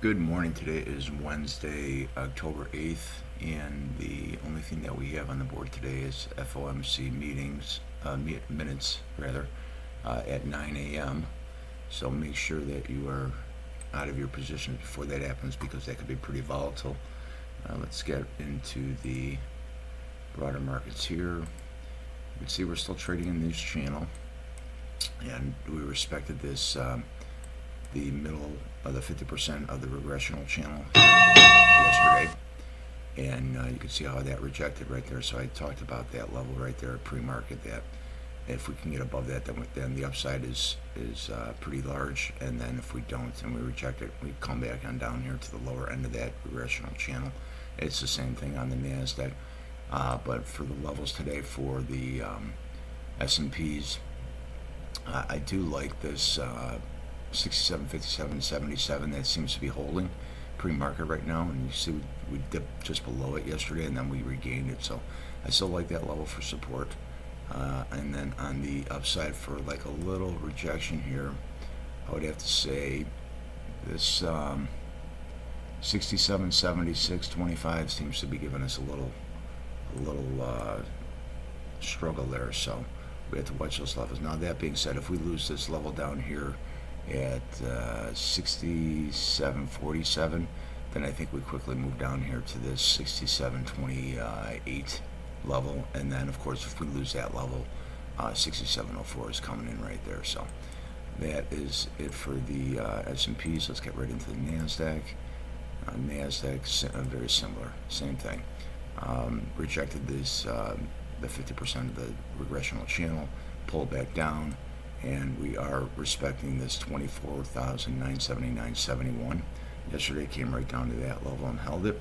Good morning. Today is Wednesday, October 8th, and the only thing that we have on the board today is FOMC minutes at 9 a.m. So make sure that you are out of your position before that happens, because that could be pretty volatile. Let's get into the broader markets here. You can see we're still trading in this channel, and we respected this the middle of the 50% of the regressional channel yesterday, and you can see how that rejected right there. So I talked about that level right there at pre-market, that if we can get above that, then the upside is pretty large, and then if we don't and we reject it, we come back on down here to the lower end of that regressional channel. It's the same thing on the NASDAQ, but for the levels today for the S&Ps, I do like this 67, 57, 77. That seems to be holding pre-market right now, and you see we dipped just below it yesterday, and then we regained it. So I still like that level for support. And then on the upside, for like a little rejection here, I would have to say this 67, 76, 25 seems to be giving us a little struggle there. So we have to watch those levels. Now, that being said, if we lose this level down here at 67.47, then I think we quickly move down here to this 67.28 level, and then of course if we lose that level, 67.04 is coming in right there. So that is it for the S&Ps. Let's get right into the NASDAQ. NASDAQ, very similar, same thing. Rejected this the 50% of the regressional channel, pulled back down, and we are respecting this 24,979.71. Yesterday came right down to that level and held it.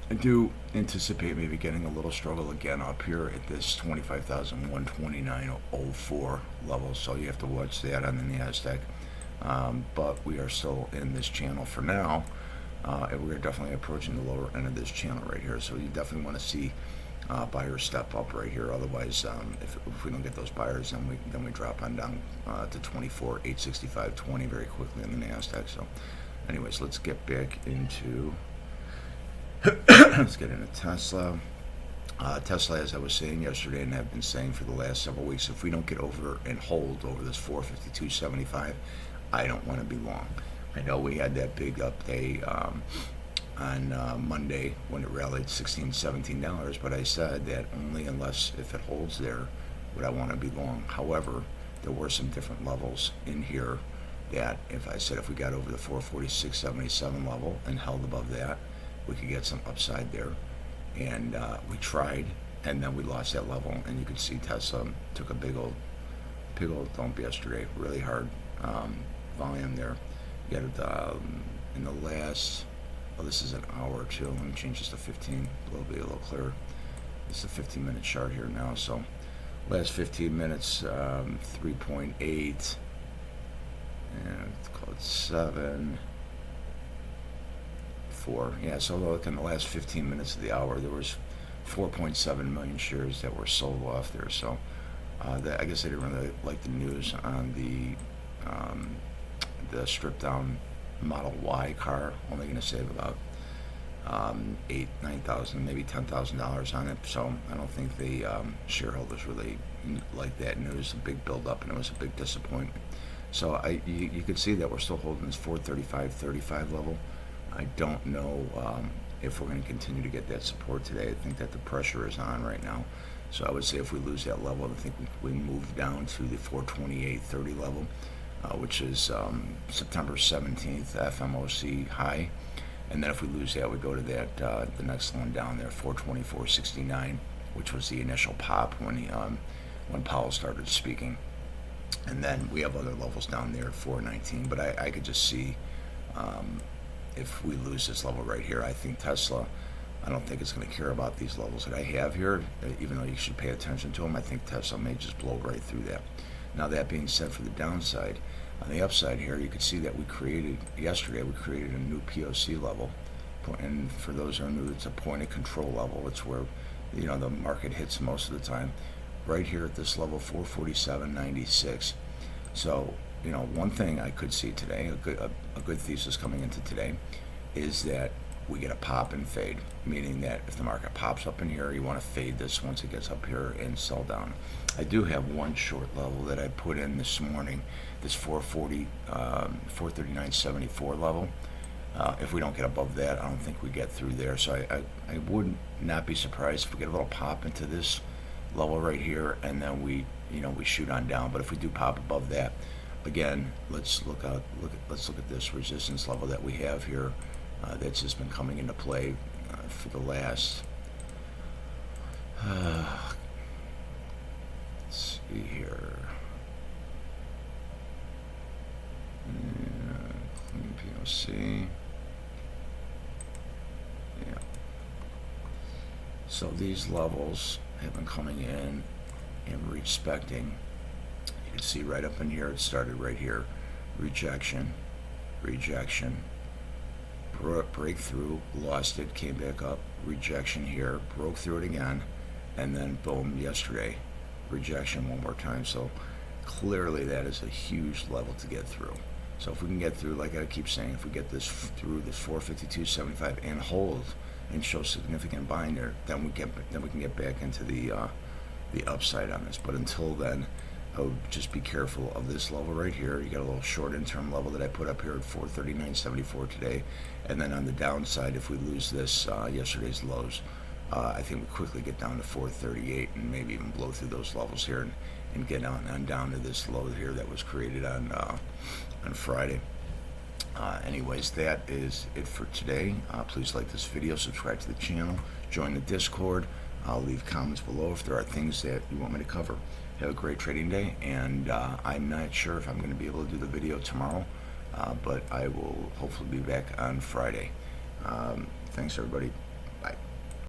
I do anticipate maybe getting a little struggle again up here at this 25,129.04 level, so you have to watch that on the NASDAQ. But we are still in this channel for now, and we're definitely approaching the lower end of this channel right here. So you definitely want to see buyers step up right here. Otherwise, if we don't get those buyers, then we drop on down to 24,865.20 very quickly on the NASDAQ. So, anyways, let's get back into let's get into Tesla. Tesla, as I was saying yesterday, and have been saying for the last several weeks, if we don't get over and hold over this 452.75, I don't want to be long. I know we had that big up day on Monday when it rallied $16, $17, but I said that only unless if it holds there would I want to be long. However, there were some different levels in here that if I said if we got over the 446.77 level and held above that, we could get some upside there. And we tried, and then we lost that level, and you could see Tesla took a big old dump yesterday, really hard volume there. You got it in the last, well, this is an hour or two. Let me change this to 15, a little clearer. This is a 15-minute chart here now. So last 15 minutes, 3.8, and let's call it 7, 4. Yeah, so look, in the last 15 minutes of the hour, there was 4.7 million shares that were sold off there. So I guess I didn't really like the news on the stripped down Model Y car, only going to save about $8,000, $9,000, maybe $10,000 on it. So I don't think the shareholders really like that news. A big build up, and it was a big disappointment. So you could see that we're still holding this 435.35 level. I don't know if we're going to continue to get that support today. I think that the pressure is on right now. So I would say if we lose that level, I think we move down to the 428.30 level, which is September 17th FMOC high. And then if we lose that, we go to that the next one down there, 424.69, which was the initial pop when Powell started speaking. And then we have other levels down there at 419. But I could just see if we lose this level right here, I think Tesla, I don't think it's going to care about these levels that I have here, even though you should pay attention to them. I think Tesla may just blow right through that. Now, that being said, for the downside, on the upside here, you can see that yesterday we created a new POC level. And for those who are new, it's a point of control level. It's where, the market hits most of the time. Right here at this level, 447.96. So one thing I could see today, a good thesis coming into today, is that we get a pop and fade, meaning that if the market pops up in here, you want to fade this once it gets up here and sell down. I do have one short level that I put in this morning, this 440, 439.74 level. If we don't get above that, I don't think we get through there. So I would not be surprised if we get a little pop into this level right here, and then we shoot on down. But if we do pop above that, again, let's look at this resistance level that we have here. That's just been coming into play for the last. Let's see here. Clean POC. Yeah. So these levels have been coming in and respecting. You can see right up in here, it started right here. Rejection, rejection, breakthrough, lost it, came back up, rejection here, broke through it again, and then boom, yesterday, rejection one more time. So clearly that is a huge level to get through. So if we can get through, like I keep saying, if we get this through the 452.75 and hold and show significant buying there, then we can get back into the upside on this. But until then, I would just be careful of this level right here. You got a little short interim level that I put up here at 439.74 today, and then on the downside, if we lose this yesterday's lows, I think we quickly get down to 438 and maybe even blow through those levels here and get on down to this low here that was created on Friday. Anyways, that is it for today. Please like this video, subscribe to the channel, join the Discord. I'll leave comments below if there are things that you want me to cover. Have a great trading day, and I'm not sure if I'm going to be able to do the video tomorrow, but I will hopefully be back on Friday. Thanks, everybody.